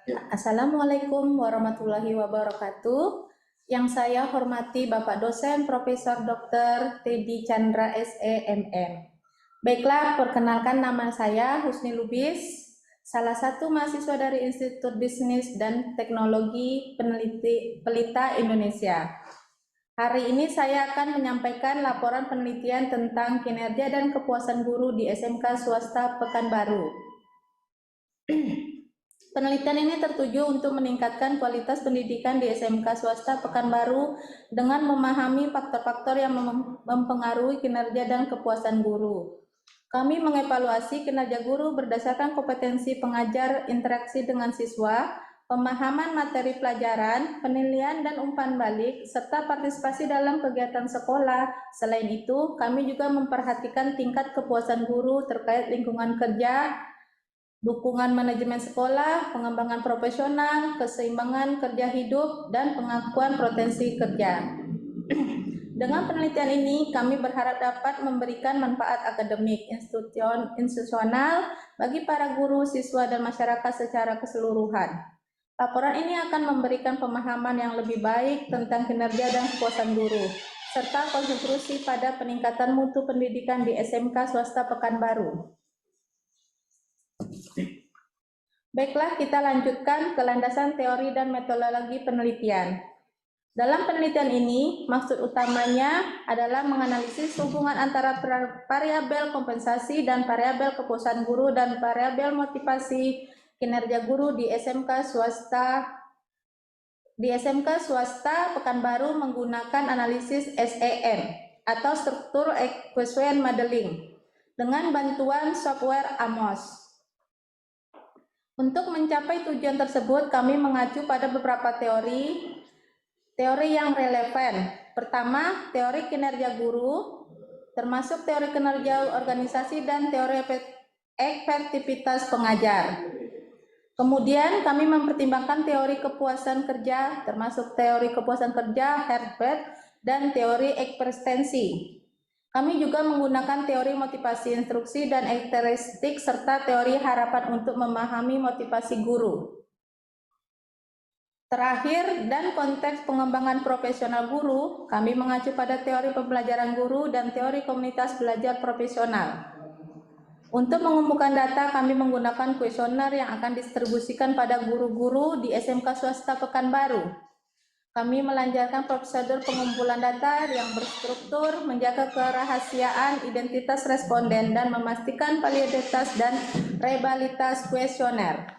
Assalamualaikum warahmatullahi wabarakatuh. Yang saya hormati Bapak Dosen Profesor Dr. Teddy Chandra SEMM. Baiklah, perkenalkan nama saya Husni Lubis, salah satu mahasiswa dari Institut Bisnis dan Teknologi Pelita Indonesia. Hari ini saya akan menyampaikan laporan penelitian tentang kinerja dan kepuasan guru di SMK Swasta Pekanbaru. Penelitian ini tertuju untuk meningkatkan kualitas pendidikan di SMK Swasta Pekanbaru dengan memahami faktor-faktor yang mempengaruhi kinerja dan kepuasan guru. Kami mengevaluasi kinerja guru berdasarkan kompetensi pengajar, interaksi dengan siswa, pemahaman materi pelajaran, penilaian dan umpan balik, serta partisipasi dalam kegiatan sekolah. Selain itu, kami juga memperhatikan tingkat kepuasan guru terkait lingkungan kerja, dukungan manajemen sekolah, pengembangan profesional, keseimbangan kerja hidup, dan pengakuan potensi kerja. Dengan penelitian ini, kami berharap dapat memberikan manfaat akademik, institusional bagi para guru, siswa, dan masyarakat secara keseluruhan. Laporan ini akan memberikan pemahaman yang lebih baik tentang kinerja dan kepuasan guru, serta kontribusi pada peningkatan mutu pendidikan di SMK Swasta Pekanbaru. Baiklah, kita lanjutkan ke landasan teori dan metodologi penelitian. Dalam penelitian ini, maksud utamanya adalah menganalisis hubungan antara variabel kompensasi dan variabel kepuasan guru dan variabel motivasi kinerja guru di SMK Swasta Pekanbaru menggunakan analisis SEM atau struktur equation modeling dengan bantuan software AMOS. Untuk mencapai tujuan tersebut, kami mengacu pada beberapa teori yang relevan. Pertama, teori kinerja guru, termasuk teori kinerja organisasi dan teori efektivitas pengajar. Kemudian, kami mempertimbangkan teori kepuasan kerja, termasuk teori kepuasan kerja, Herbert, dan teori eksistensi. Kami juga menggunakan teori motivasi instruksi dan karakteristik serta teori harapan untuk memahami motivasi guru. Terakhir, dan konteks pengembangan profesional guru, kami mengacu pada teori pembelajaran guru dan teori komunitas belajar profesional. Untuk mengumpulkan data, kami menggunakan kuesioner yang akan didistribusikan pada guru-guru di SMK Swasta Pekanbaru. Kami melancarkan prosedur pengumpulan data yang berstruktur, menjaga kerahasiaan identitas responden, dan memastikan validitas dan reliabilitas kuesioner.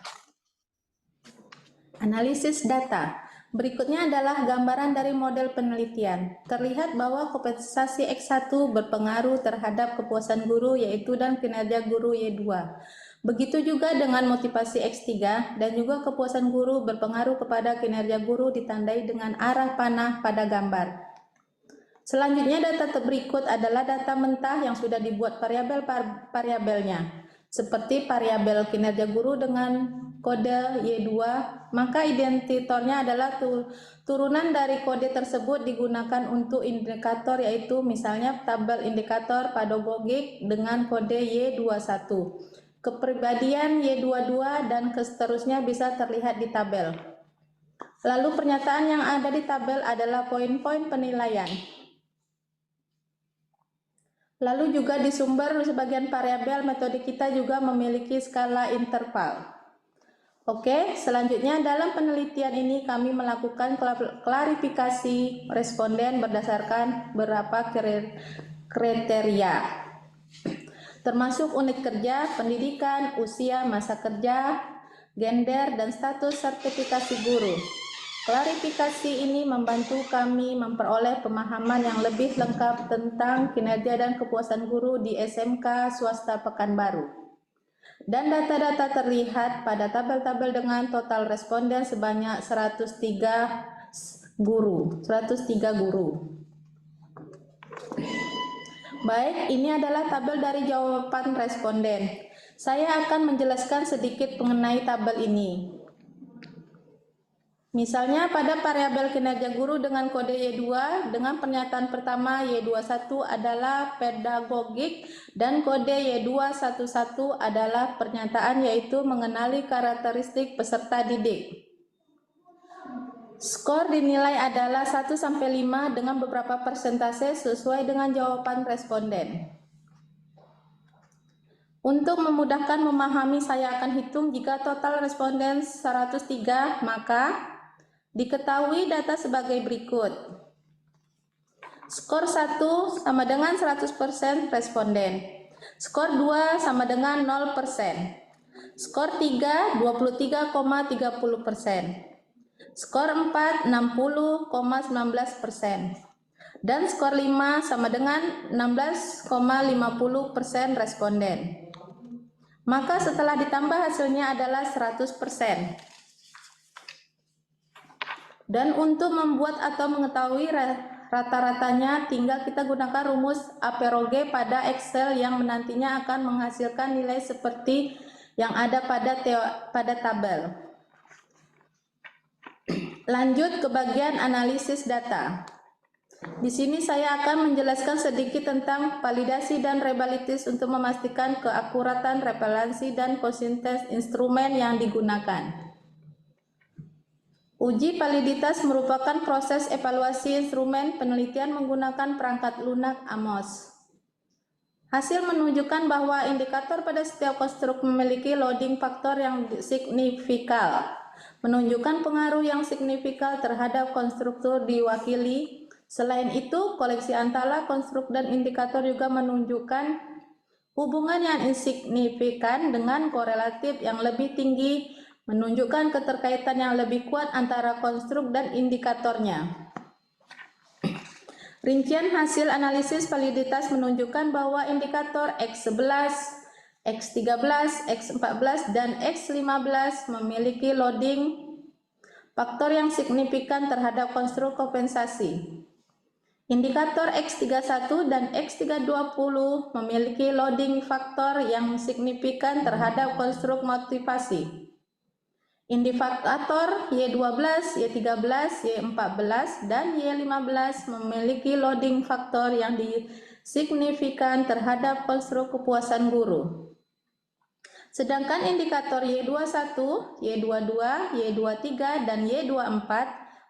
Analisis data. Berikutnya adalah gambaran dari model penelitian. Terlihat bahwa kompensasi X1 berpengaruh terhadap kepuasan guru yaitu dan kinerja guru Y2. Begitu juga dengan motivasi X3 dan juga kepuasan guru berpengaruh kepada kinerja guru ditandai dengan arah panah pada gambar. Selanjutnya data berikut adalah data mentah yang sudah dibuat variabelnya. Seperti variabel kinerja guru dengan kode Y2, maka identitornya adalah turunan dari kode tersebut digunakan untuk indikator yaitu misalnya tabel indikator pedagogik dengan kode Y21. Kepribadian Y22 dan seterusnya bisa terlihat di tabel. Lalu pernyataan yang ada di tabel adalah poin-poin penilaian. Lalu juga di sumber sebagian variabel metode kita juga memiliki skala interval. Oke, selanjutnya dalam penelitian ini kami melakukan klarifikasi responden berdasarkan beberapa kriteria, termasuk unit kerja, pendidikan, usia, masa kerja, gender, dan status sertifikasi guru. Klarifikasi ini membantu kami memperoleh pemahaman yang lebih lengkap tentang kinerja dan kepuasan guru di SMK Swasta Pekanbaru. Dan data-data terlihat pada tabel-tabel dengan total responden sebanyak 103 guru. Baik, ini adalah tabel dari jawaban responden. Saya akan menjelaskan sedikit mengenai tabel ini. Misalnya pada variabel kinerja guru dengan kode Y2 dengan pernyataan pertama Y21 adalah pedagogik dan kode Y211 adalah pernyataan yaitu mengenali karakteristik peserta didik. Skor dinilai adalah 1-5 dengan beberapa persentase sesuai dengan jawaban responden. Untuk memudahkan memahami, saya akan hitung jika total responden 103, maka diketahui data sebagai berikut. Skor 1 sama dengan 100% responden. Skor 2 sama dengan 0%. Skor 3 23,30%. Skor 4 60,19%. Dan skor 5 sama dengan 16,50% responden. Maka setelah ditambah hasilnya adalah 100%. Dan untuk membuat atau mengetahui rata-ratanya, tinggal kita gunakan rumus Aperoge pada Excel yang menantinya akan menghasilkan nilai seperti yang ada pada tabel. Lanjut ke bagian analisis data. Di sini saya akan menjelaskan sedikit tentang validasi dan rebalitis untuk memastikan keakuratan referensi dan konsistensi instrumen yang digunakan. Uji validitas merupakan proses evaluasi instrumen penelitian menggunakan perangkat lunak AMOS. Hasil menunjukkan bahwa indikator pada setiap konstruk memiliki loading faktor yang signifikan, menunjukkan pengaruh yang signifikan terhadap konstruktur diwakili. Selain itu, koleksi antara konstruk dan indikator juga menunjukkan hubungan yang insignifikan dengan korelatif yang lebih tinggi, menunjukkan keterkaitan yang lebih kuat antara konstruk dan indikatornya. Rincian hasil analisis validitas menunjukkan bahwa indikator X11, X13, X14, dan X15 memiliki loading faktor yang signifikan terhadap konstruk kompensasi. Indikator X31 dan X320 memiliki loading faktor yang signifikan terhadap konstruk motivasi. Indikator Y12, Y13, Y14, dan Y15 memiliki loading faktor yang signifikan terhadap konstruk kepuasan guru. Sedangkan indikator Y21, Y22, Y23, dan Y24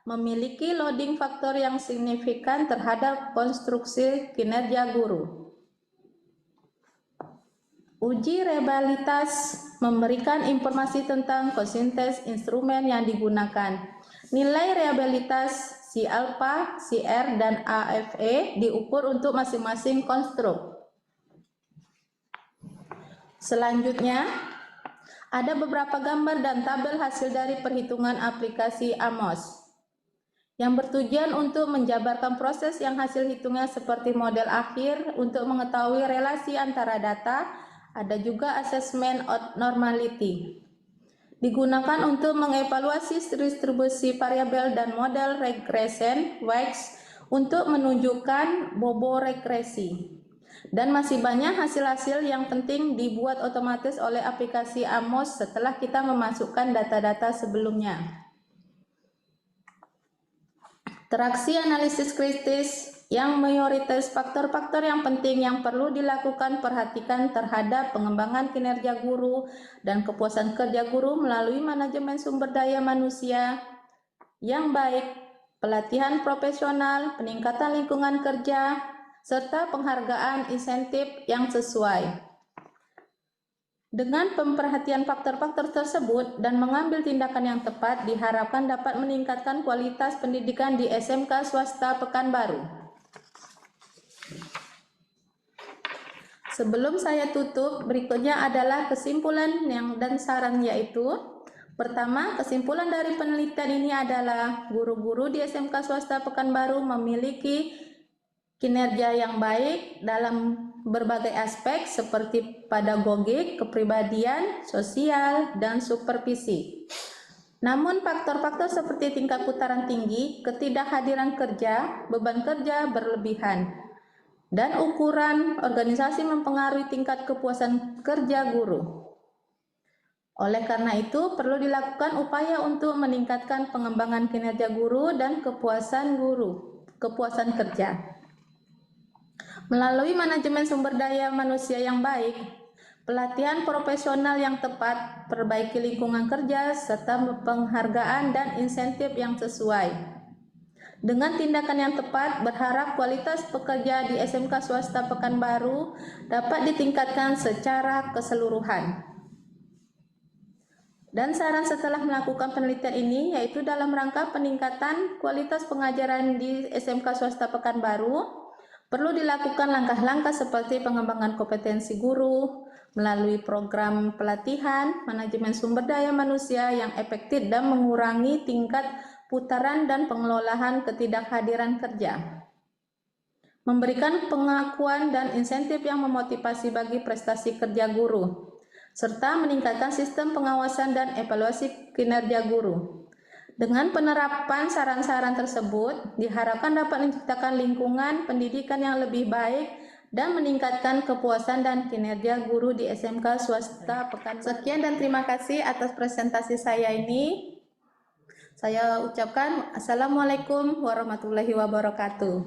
memiliki loading faktor yang signifikan terhadap konstruksi kinerja guru. Uji rebalitas memberikan informasi tentang konsistensi instrumen yang digunakan. Nilai rebalitas Si alfa, Si R, dan AFE diukur untuk masing-masing konstruk. Selanjutnya, ada beberapa gambar dan tabel hasil dari perhitungan aplikasi AMOS yang bertujuan untuk menjabarkan proses yang hasil hitungnya seperti model akhir untuk mengetahui relasi antara data. Ada juga asesmen normality. Digunakan untuk mengevaluasi distribusi variabel dan model regression WEX untuk menunjukkan bobo regresi. Dan masih banyak hasil-hasil yang penting dibuat otomatis oleh aplikasi AMOS setelah kita memasukkan data-data sebelumnya. Interaksi analisis kritis yang mayoritas faktor-faktor yang penting yang perlu dilakukan perhatikan terhadap pengembangan kinerja guru dan kepuasan kerja guru melalui manajemen sumber daya manusia yang baik, pelatihan profesional, peningkatan lingkungan kerja, serta penghargaan insentif yang sesuai. Dengan pemerhatian faktor-faktor tersebut dan mengambil tindakan yang tepat, diharapkan dapat meningkatkan kualitas pendidikan di SMK swasta Pekanbaru. Sebelum saya tutup, berikutnya adalah kesimpulan dan saran, yaitu pertama, kesimpulan dari penelitian ini adalah guru-guru di SMK swasta Pekanbaru memiliki kinerja yang baik dalam berbagai aspek seperti pedagogik, kepribadian, sosial, dan supervisi. Namun faktor-faktor seperti tingkat putaran tinggi, ketidakhadiran kerja, beban kerja berlebihan, dan ukuran organisasi mempengaruhi tingkat kepuasan kerja guru. Oleh karena itu, perlu dilakukan upaya untuk meningkatkan pengembangan kinerja guru dan kepuasan kerja. Melalui manajemen sumber daya manusia yang baik, pelatihan profesional yang tepat, perbaiki lingkungan kerja, serta penghargaan dan insentif yang sesuai. Dengan tindakan yang tepat, berharap kualitas pekerja di SMK swasta Pekanbaru dapat ditingkatkan secara keseluruhan. Dan saran setelah melakukan penelitian ini yaitu dalam rangka peningkatan kualitas pengajaran di SMK swasta Pekanbaru, perlu dilakukan langkah-langkah seperti pengembangan kompetensi guru melalui program pelatihan, manajemen sumber daya manusia yang efektif dan mengurangi tingkat putaran dan pengelolaan ketidakhadiran kerja. Memberikan pengakuan dan insentif yang memotivasi bagi prestasi kerja guru, serta meningkatkan sistem pengawasan dan evaluasi kinerja guru. Dengan penerapan saran-saran tersebut, diharapkan dapat menciptakan lingkungan pendidikan yang lebih baik dan meningkatkan kepuasan dan kinerja guru di SMK swasta Pekanbaru. Sekian dan terima kasih atas presentasi saya ini. Saya ucapkan Assalamualaikum warahmatullahi wabarakatuh.